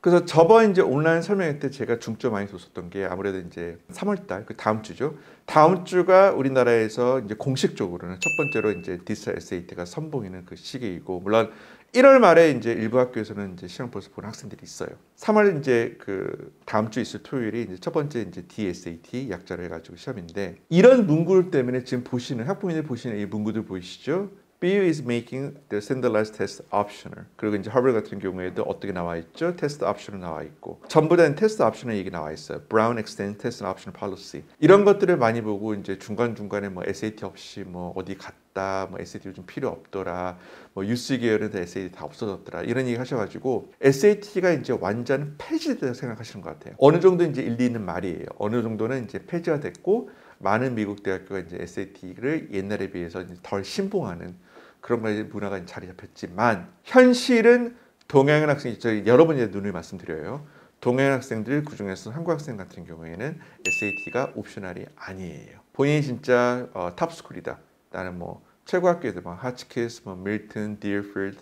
그래서 저번 이제 온라인 설명회 때 제가 중점 많이 뒀었던 게 아무래도 이제 3월달 그 다음 주죠. 다음 주가 우리나라에서 이제 공식적으로는 첫 번째로 이제 디지털 SAT가 선보이는 그 시기이고, 물론 1월 말에 이제 일부 학교에서는 이제 시험 벌써 보는 학생들이 있어요. 3월 이제 그 다음 주 있을 토요일이 이제 첫 번째 이제 DSAT 약자로 해가지고 시험인데, 이런 문구들 때문에 지금 보시는 학부모님들 보시는 이 문구들 보이시죠? BU is making the standardized test optional. 그리고 이제 하버드 같은 경우에도 어떻게 나와 있죠? 테스트 옵션을 나와 있고, 전부 다 테스트 옵션에 얘기 나와 있어요. Brown Extended Test and Option Policy. 이런 것들을 많이 보고 이제 중간중간에 뭐 SAT 없이 뭐 어디 갔다, 뭐 SAT 요즘 필요 없더라, 뭐 UC 계열은 SAT 다 없어졌더라, 이런 얘기 하셔가지고 SAT가 이제 완전 폐지됐다고 생각하시는 것 같아요. 어느 정도 이제 일리 있는 말이에요. 어느 정도는 이제 폐지가 됐고, 많은 미국 대학교가 이제 SAT를 옛날에 비해서 이제 덜 신봉하는 그런 문화가 자리 잡혔지만, 현실은 동양인 학생이, 여러분 이제 눈을 말씀드려요. 동양인 학생들, 그중에서 한국 학생 같은 경우에는 SAT가 옵셔널이 아니에요. 본인이 진짜 탑스쿨이다, 나는 뭐 최고 학교들 뭐 하치키스, 뭐 밀튼, 디어필드,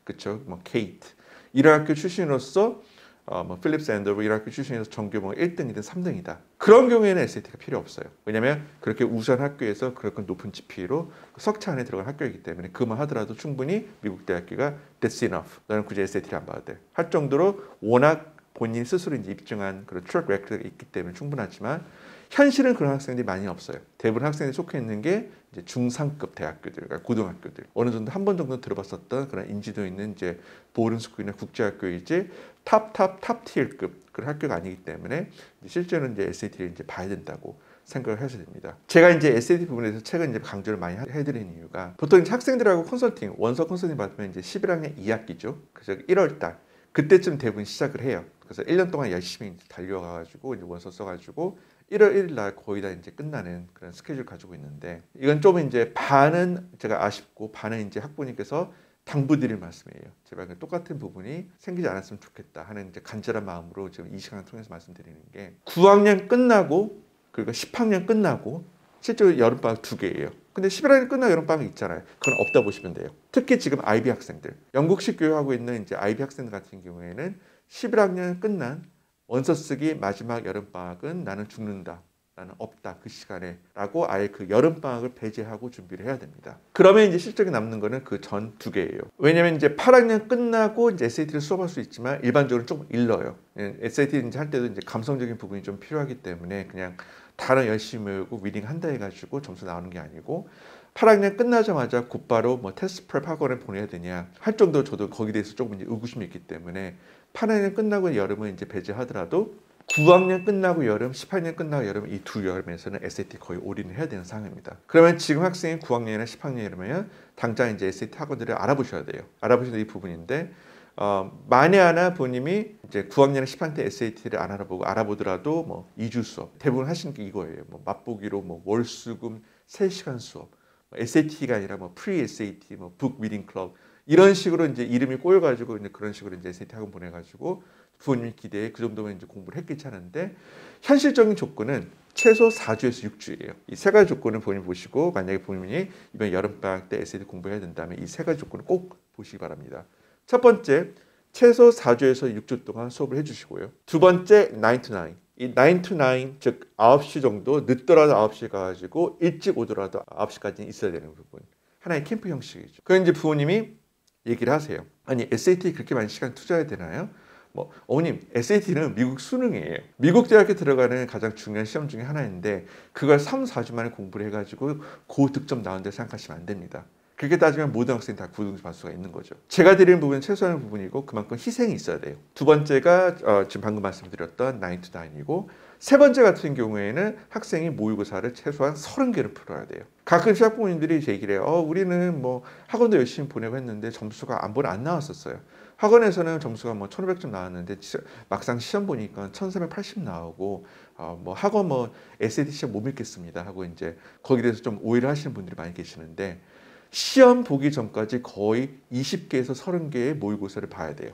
그쵸, 뭐 케이트, 이런 학교 출신으로서 뭐 필립스 앤더버 이런 학교 출신에서 전교 뭐 1등이든 3등이다. 그런 경우에는 SAT가 필요 없어요. 왜냐하면 그렇게 우수한 학교에서 그렇게 높은 GPA로 석차 안에 들어간 학교이기 때문에 그만 하더라도 충분히 미국 대학교가 that's enough, 너는 굳이 SAT를 안 봐도 돼 할 정도로 워낙 본인 스스로 이제 입증한 그런 트랙 레코드가 있기 때문에 충분하지만, 현실은 그런 학생들이 많이 없어요. 대부분 학생들이 속해 있는 게 이제 중상급 대학교들, 그러니까 고등학교들, 어느 정도 한 번 정도 들어봤었던 그런 인지도 있는 이제 보arding스쿨이나 국제학교이지 탑 티어급 그런 학교가 아니기 때문에 실제로는 이제 SAT를 이제 봐야 된다고 생각을 하셔야 됩니다. 제가 이제 SAT 부분에서 최근 이제 강조를 많이 해드리는 이유가, 보통 이제 학생들하고 컨설팅, 원서 컨설팅 받으면 이제 11학년 2학기죠. 그래서 1월달 그때쯤 대부분 시작을 해요. 그래서 1년 동안 열심히 달려가가지고 이제 원서 써가지고 1월 1일 날 거의 다 이제 끝나는 그런 스케줄 가지고 있는데, 이건 좀 이제 반은 제가 아쉽고 반은 이제 학부모님께서 당부드릴 말씀이에요. 제발 똑같은 부분이 생기지 않았으면 좋겠다 하는 이제 간절한 마음으로 지금 이 시간을 통해서 말씀드리는 게, 9학년 끝나고 그리고 10학년 끝나고 실제로 여름방학 2개예요. 근데 11학년 끝나고 여름방학 있잖아요. 그건 없다 보시면 돼요. 특히 지금 IB 학생들, 영국식 교육하고 있는 이제 IB 학생들 같은 경우에는 11학년 끝난 원서 쓰기 마지막 여름방학은 나는 죽는다, 나는 없다 그 시간에 라고 아예 그 여름방학을 배제하고 준비를 해야 됩니다. 그러면 이제 실적이 남는 거는 그 전 2개예요. 왜냐면 이제 8학년 끝나고 이제 SAT를 수업할 수 있지만 일반적으로 좀 일러요. SAT 이제 할 때도 이제 감성적인 부분이 좀 필요하기 때문에 그냥 단어 열심히 외우고 리딩 한다 해가지고 점수 나오는 게 아니고, 8학년 끝나자마자 곧바로 뭐 테스트 프랩 학원에 보내야 되냐 할 정도로 저도 거기에 대해서 조금 이제 의구심이 있기 때문에 8학년 끝나고 여름은 이제 배제하더라도 9학년 끝나고 여름, 10학년 끝나고 여름, 이 두 여름에서는 SAT 거의 올인을 해야 되는 상황입니다. 그러면 지금 학생이 9학년이나 10학년이라면 당장 이제 SAT 학원들을 알아보셔야 돼요. 알아보셔야 될 이 부분인데, 만에 하나 부모님이 이제 9학년이나 10학년 때 SAT를 안 알아보더라도 뭐 2주 수업, 대부분 하시는 게 이거예요. 뭐 맛보기로 뭐 월수금 3시간 수업, SAT가 아니라 뭐 프리 SAT, 뭐 북 리딩 클럽, 이런 식으로 이제 이름이 꼬여가지고 이제 그런 식으로 이제 SAT 학원 보내가지고 부모님 기대에 그 정도면 이제 공부를 했겠지 하는데, 현실적인 조건은 최소 4주에서 6주예요. 이 세 가지 조건을 부모님 보시고, 만약에 부모님이 이번 여름방학 때 SAT 공부해야 된다면 이 세 가지 조건을 꼭 보시기 바랍니다. 첫 번째, 최소 4주에서 6주 동안 수업을 해주시고요. 두 번째, 9 to 9. 이 9 to 9, 즉 9시 정도, 늦더라도 9시에 가가지고 일찍 오더라도 9시까지는 있어야 되는 부분. 하나의 캠프 형식이죠. 그럼 이제 부모님이 얘기를 하세요. 아니 SAT 그렇게 많은 시간 투자해야 되나요? 뭐 어머님, SAT는 미국 수능이에요. 미국 대학에 들어가는 가장 중요한 시험 중에 하나인데 그걸 3, 4주 만에 공부를 해가지고 고득점 나온다 생각하시면 안 됩니다. 그렇게 따지면 모든 학생이 다 고등점 받을 수가 있는 거죠. 제가 드리는 부분은 최소한의 부분이고 그만큼 희생이 있어야 돼요. 두 번째가 지금 방금 말씀드렸던 9 to 9이고, 세 번째 같은 경우에는 학생이 모의고사를 최소한 30개를 풀어야 돼요. 가끔 학부모님들이 얘기를 해요. 우리는 뭐 학원도 열심히 보내고 했는데 점수가 안 나왔었어요. 학원에서는 점수가 뭐 1500점 나왔는데 막상 시험 보니까 1380 나오고 뭐 학원 뭐 SAT 시험 못 믿겠습니다 하고 이제 거기에 대해서 좀 오해를 하시는 분들이 많이 계시는데, 시험 보기 전까지 거의 20개에서 30개의 모의고사를 봐야 돼요.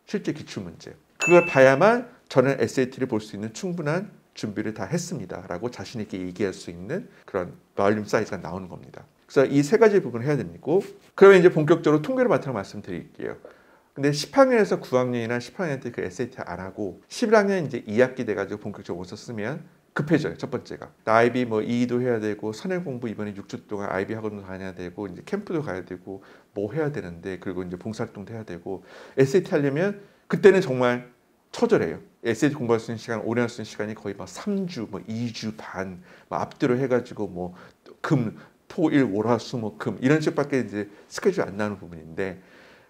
실제 기출문제. 그걸 봐야만 저는 SAT를 볼 수 있는 충분한 준비를 다 했습니다 라고 자신 있게 얘기할 수 있는 그런 볼륨 사이즈가 나오는 겁니다. 그래서 이 세 가지 부분을 해야 됩니다. 그러면 이제 본격적으로 통계를 바탕으로 말씀드릴게요. 근데 10학년에서 9학년이나 10학년 때 그 SAT 안 하고 11학년 이제 2학기 돼가지고 본격적으로 쓰면 급해져요. 첫 번째가 IB 뭐 2도 해야 되고 선행 공부 이번에 6주 동안 IB 학원도 다녀야 되고 이제 캠프도 가야 되고 뭐 해야 되는데 그리고 이제 봉사활동도 해야 되고 SAT 하려면 그때는 정말 처절해요. SAT 공부할 수 있는 시간, 오래 할 수 있는 시간이 거의 막 3주, 뭐 2주 반, 막 앞뒤로 해가지고 뭐 금, 토, 일, 월, 화, 수, 뭐 금 이런 식밖에 이제 스케줄 안 나오는 부분인데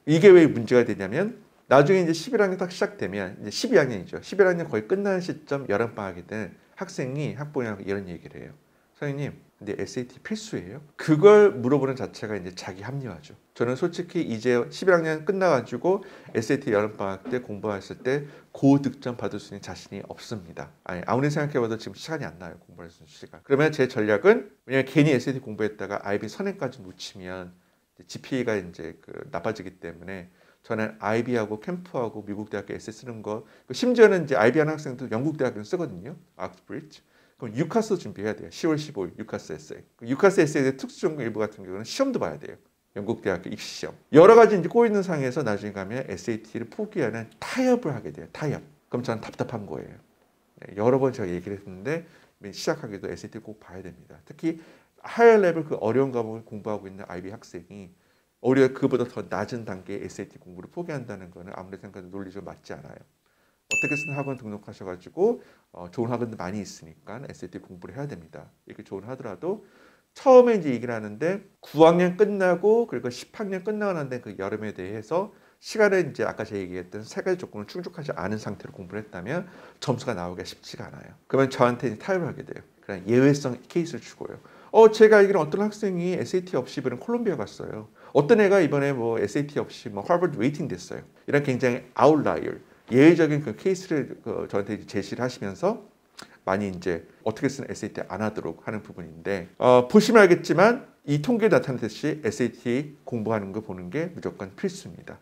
이게 왜 문제가 되냐면 나중에 이제 11학년 딱 시작되면 이제 12학년이죠. 11학년 거의 끝나는 시점 여름방학이 된 학생이 학부모님하고 이런 얘기를 해요. 선생님, 근데 SAT 필수예요? 그걸 물어보는 자체가 이제 자기 합리화죠. 저는 솔직히 이제 11학년 끝나가지고 SAT 여름방학 때 공부했을 때 고득점 받을 수 있는 자신이 없습니다. 아니, 아무리 생각해봐도 지금 시간이 안 나요. 공부할 수 있는 시간. 그러면 제 전략은 왜냐면 괜히 SAT 공부했다가 IB 선행까지 놓치면 GPA가 이제 나빠지기 때문에 저는 IB하고 캠프하고 미국 대학교 에세이 쓰는 거 심지어는 이제 IB 하는 학생도 영국 대학교는 쓰거든요. 옥스브리지. 그럼 유카스 준비해야 돼요. 10월 15일 유카스 에세이. 유카스 에세이의 특수전공 일부 같은 경우는 시험도 봐야 돼요. 영국 대학교 입시 시험. 여러 가지 이제 꼬이는 상에서 나중에 가면 SAT를 포기하는 타협을 하게 돼요. 타협. 그럼 저는 답답한 거예요. 여러 번 제가 얘기를 했는데 시작하기도 SAT 꼭 봐야 됩니다. 특히 하이어 레벨 그 어려운 과목을 공부하고 있는 IB 학생이 오히려 그보다 더 낮은 단계의 SAT 공부를 포기한다는 것은 아무리 생각해도 논리적으로 맞지 않아요. 어떻게든 학원 등록하셔가지고 좋은 학원도 많이 있으니까 SAT 공부를 해야 됩니다. 이렇게 좋은 하더라도 처음에 이제 얘기를 하는데 9학년 끝나고 그리고 10학년 끝나고 난데 그 여름에 대해서 시간을 이제 아까 제가 얘기했던 세 가지 조건을 충족하지 않은 상태로 공부를 했다면 점수가 나오기가 쉽지가 않아요. 그러면 저한테 이제 타협을 하게 돼요. 그냥 예외성 케이스를 주고요. 제가 알기로는 어떤 학생이 SAT 없이 이번에 콜롬비아 갔어요. 어떤 애가 이번에 뭐 SAT 없이 뭐 하버드 웨이팅 됐어요. 이런 굉장히 아웃라이어, 예외적인 그 케이스를 저한테 제시를 하시면서 많이 이제 어떻게 쓰는 SAT 안 하도록 하는 부분인데 보시면 알겠지만 이 통계에 나타났듯이 SAT 공부하는 거 보는 게 무조건 필수입니다.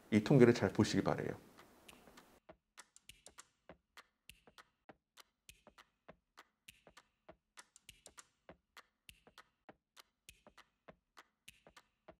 이 통계를 잘 보시기 바래요.